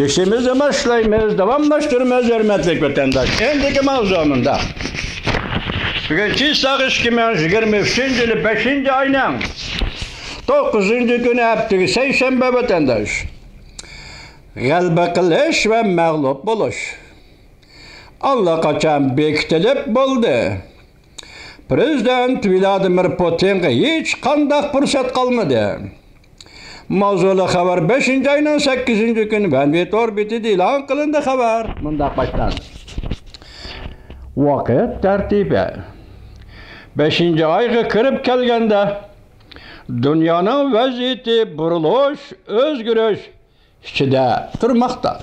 İşimizi başlayımız, davamlaştırmaz hürmetlik vatandaş. Endiki mavzumunda. Bugünkü sağış 2023 yılı 5. ayının 9. günü haftığı seyşembe vatandaş. Galba kılış ve mağlup buluş. Allah kaçan bekitilip buldu. Prezident Vladimir Putin'e hiç kandak fırsat kalmadı. Mavzulu haber 5. ayının 8. günü Venvet orbiti ilan kılındı haber. Bunda başlandı. Vakit tertibi. 5. ayga kirib kelgende dünyanın vaziyeti buruluş, özgürüş içinde durmakta.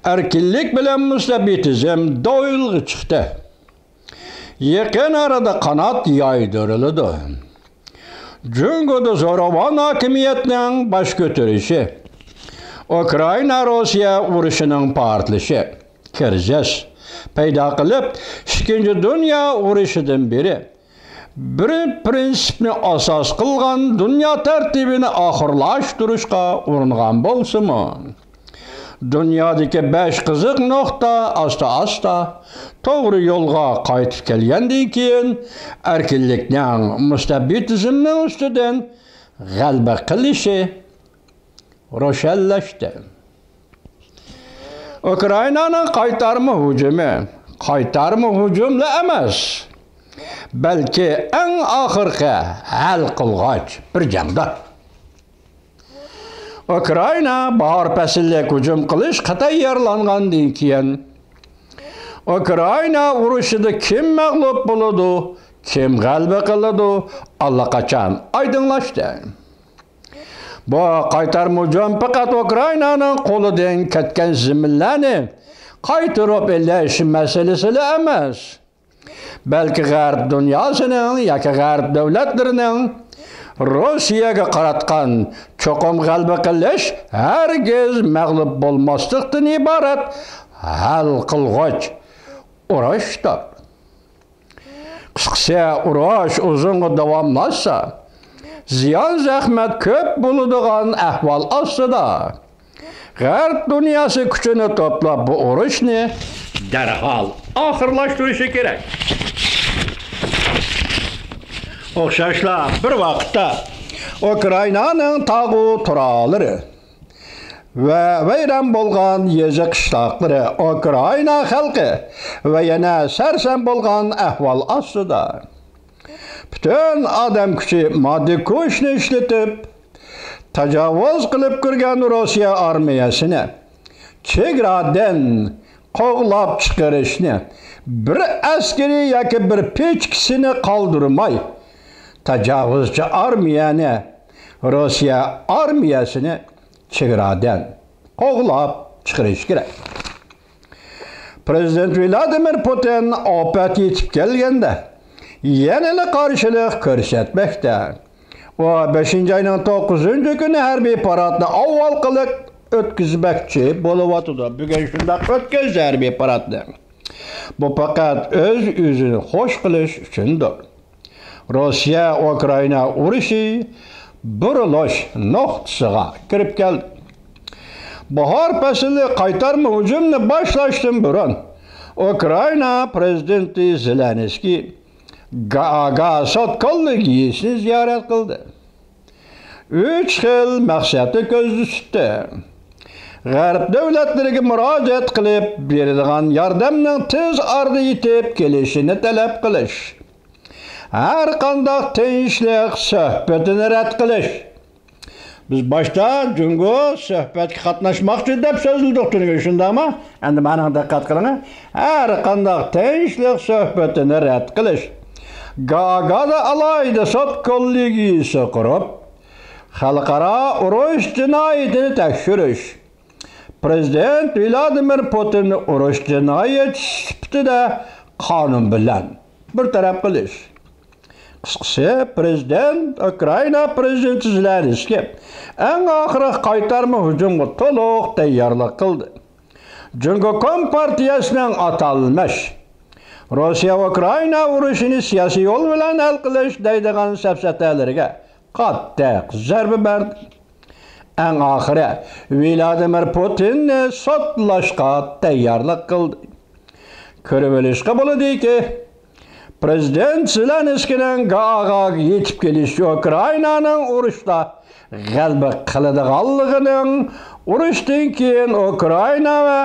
Erkinlik bilen müstebitizm doyulgu çıktı. Yakın arada kanat yaydırıldı. Cungo'da zoravan hakimiyetinin baş götürüşü, Ukrayna-Rusya uruşunun partlışı, kirzes, peyda kılıp, 2. Dünya uruşudan biri, bir prinsipini asas kılgan dünya tertibini ahırlaştırışka urungan bolsu mu? Dünyadaki 5 kızık nokta asta doğru yolga kayıtıp kelgendin keyin erkinlikning müstebitizmning üstüden g'alaba qilishi ro'shanlashdi. Ukraynaning qaytarma hujumli emas, balki eng oxirgi hal qilg'och bir jangda. Ukrayna bahar faslida hujum qilish tayyorlangandan keyin Ukrayna urushida kim mag'lub bo'ladi, kim g'alaba qiladi, allaqachon oydinlashdi. Bu qaytarma hujum faqat Ukraynaning qo'lidan ketgan zaminlarni qaytarib elish masalasi emas, balki g'arb dunyosining yoki g'arb davlatlarining Rossiyaga qaratgan cho'qim g'alaba qilish hargiz mag'lub bo'lmaslikdan iborat hal qilg'och urushdir. Qisqasi urush uzun davomlashsa, ziyon zahmat ko'p bo'ladigan ahvol ostida g'arb dunyosi kuchini to'plab bu urushni darhol oxirlashtirishi kerak. O'xshashla bir vaqtda Ukraynaning tog'u turalari ve vayron bo'lgan yezi qishloqlari Ukrayna xalqi ve yana sarson bo'lgan ahvol ostida butun odam kuchi moddiy kuchni ishlatib tajovuz qilib kirgan Rossiya armiyasini chegaradan qovlab chiqarishni bir askari yoki bir pechkisini qoldirmay tajovuzchi armiyani Rossiya armiyasini chegaradan qovlab chiqarish kerak. Prezident Vladimir Putin ofat yetib kelganda yana qarshilik ko'rsatmoqda. O 5. ayning 9. kuni harbiy paradni avval qilib o'tkazmoqchi bo'lyapti. Bugun shunday o'tkazdi harbiy paradni. Bu faqat o'zini xo'sh qilish uchundir. Rossiya Ukrayna urushi burilish nuqtasiga kirib keldi. Bahor fasli qaytarma hujumni boshlashdan burun Ukrayna prezidenti Zelenskiy Sotkolligini ziyorat qildi. 3 xil maqsadni ko'zda tutdi. G'arb davlatlariga murojaat qilib berilgan yordamning tez orada yetib kelishini talab qilish. Her qanday tinchlik suhbatini rad qilish. Biz boshda Jungo suhbatga qatnashmoqchi deb so'zildik turgan shundaymi? Endi meni diqqat qiling. Har qanday tinchlik suhbatini rad qilish. Gagada alayda Sotkolligisi qurib, xalqaro urush jinoyatini tekshirish. Prezident Vladimir Putin urush jinoyati sifatida qonun bilan bir taraf qilish. Qisqasi prezident Ukrayna prezidenti Zelenskiy eng oxirgi qaytarma hujumga to'liq tayyorlik qildi. Jungo kompartiyasining atalmish Rossiya Ukrayna urushini siyosiy yo'l bilan hal qilish deydigan safsatalariga qattiq zarba berdi. En ahire Vladimir Putinni sotlashga tayyorlik qildi. Ko'rib olishga bo'ladi-ki, Prezident Zelenskiyning Gaaga yetib kelishi Ukrainaning urushda g'alaba qiladiganligining, urushdan keyin Ukraina va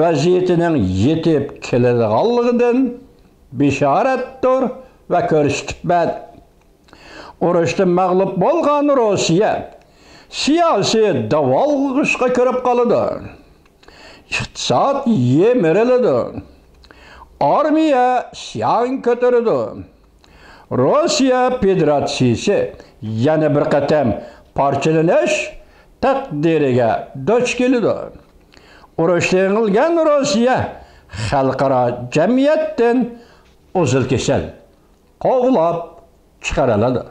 vaziyatining yetib keladiganligidan bishoratdir va ko'rsatib berdi. Urushda mag'lub bo'lgan Rossiya siyosiy davolg'ishga kirib qoladi. Iqtisod yemiriladi. Armiya isyon ko'taradi. Rossiya Federatsiyasi yana bir qatam parchalanish taqdiriga duch keladi. Urushdan yengilgan Rossiya xalqaro jamiyatdan uzil-kesal qovlab chiqariladi.